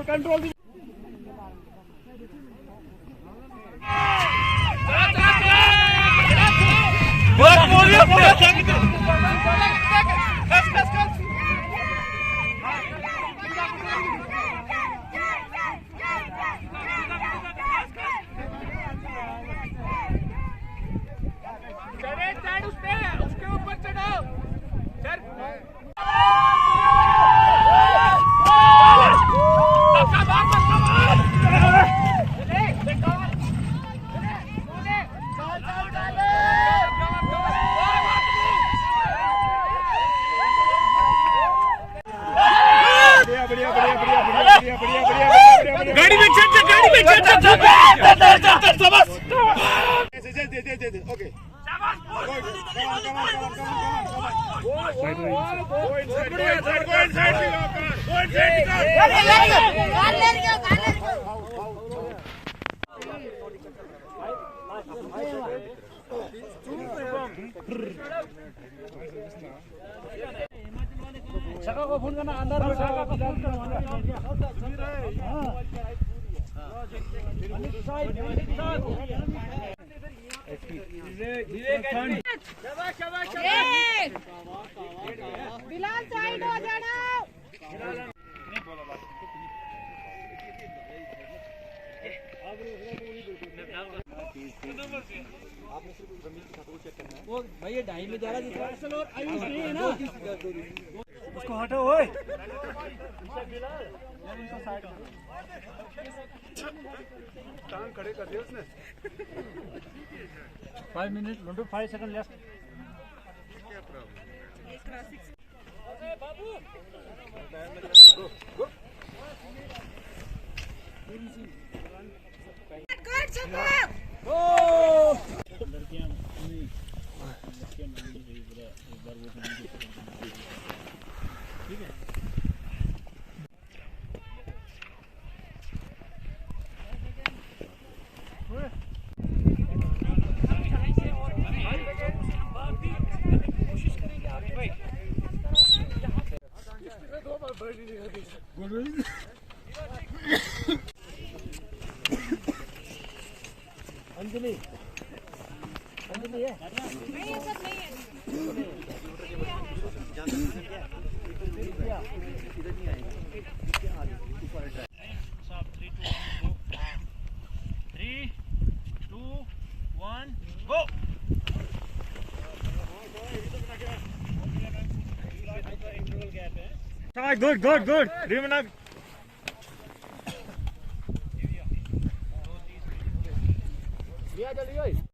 Control उसके ऊपर चढ़ो सर। गाड़ी में चढ़ ओके शका को फोन करना अंदर बिलाल साइड हो जाना। वो भाई ये ढाई में जा रहा है आयुष नहीं है ना, उसको हटो ओए। टांग खड़े कर दिया उसने। 5 मिनट 5 सेकंड लेफ्ट। बाबू ठीक है। कोशिश करेंगे आगे भाई। अंजलि अंजलि है नहीं, ये सब नहीं है। इधर नहीं आएगा, ऊपर 3 2 1 गो। गुड गुड गुड रिमना लिया जल्दी।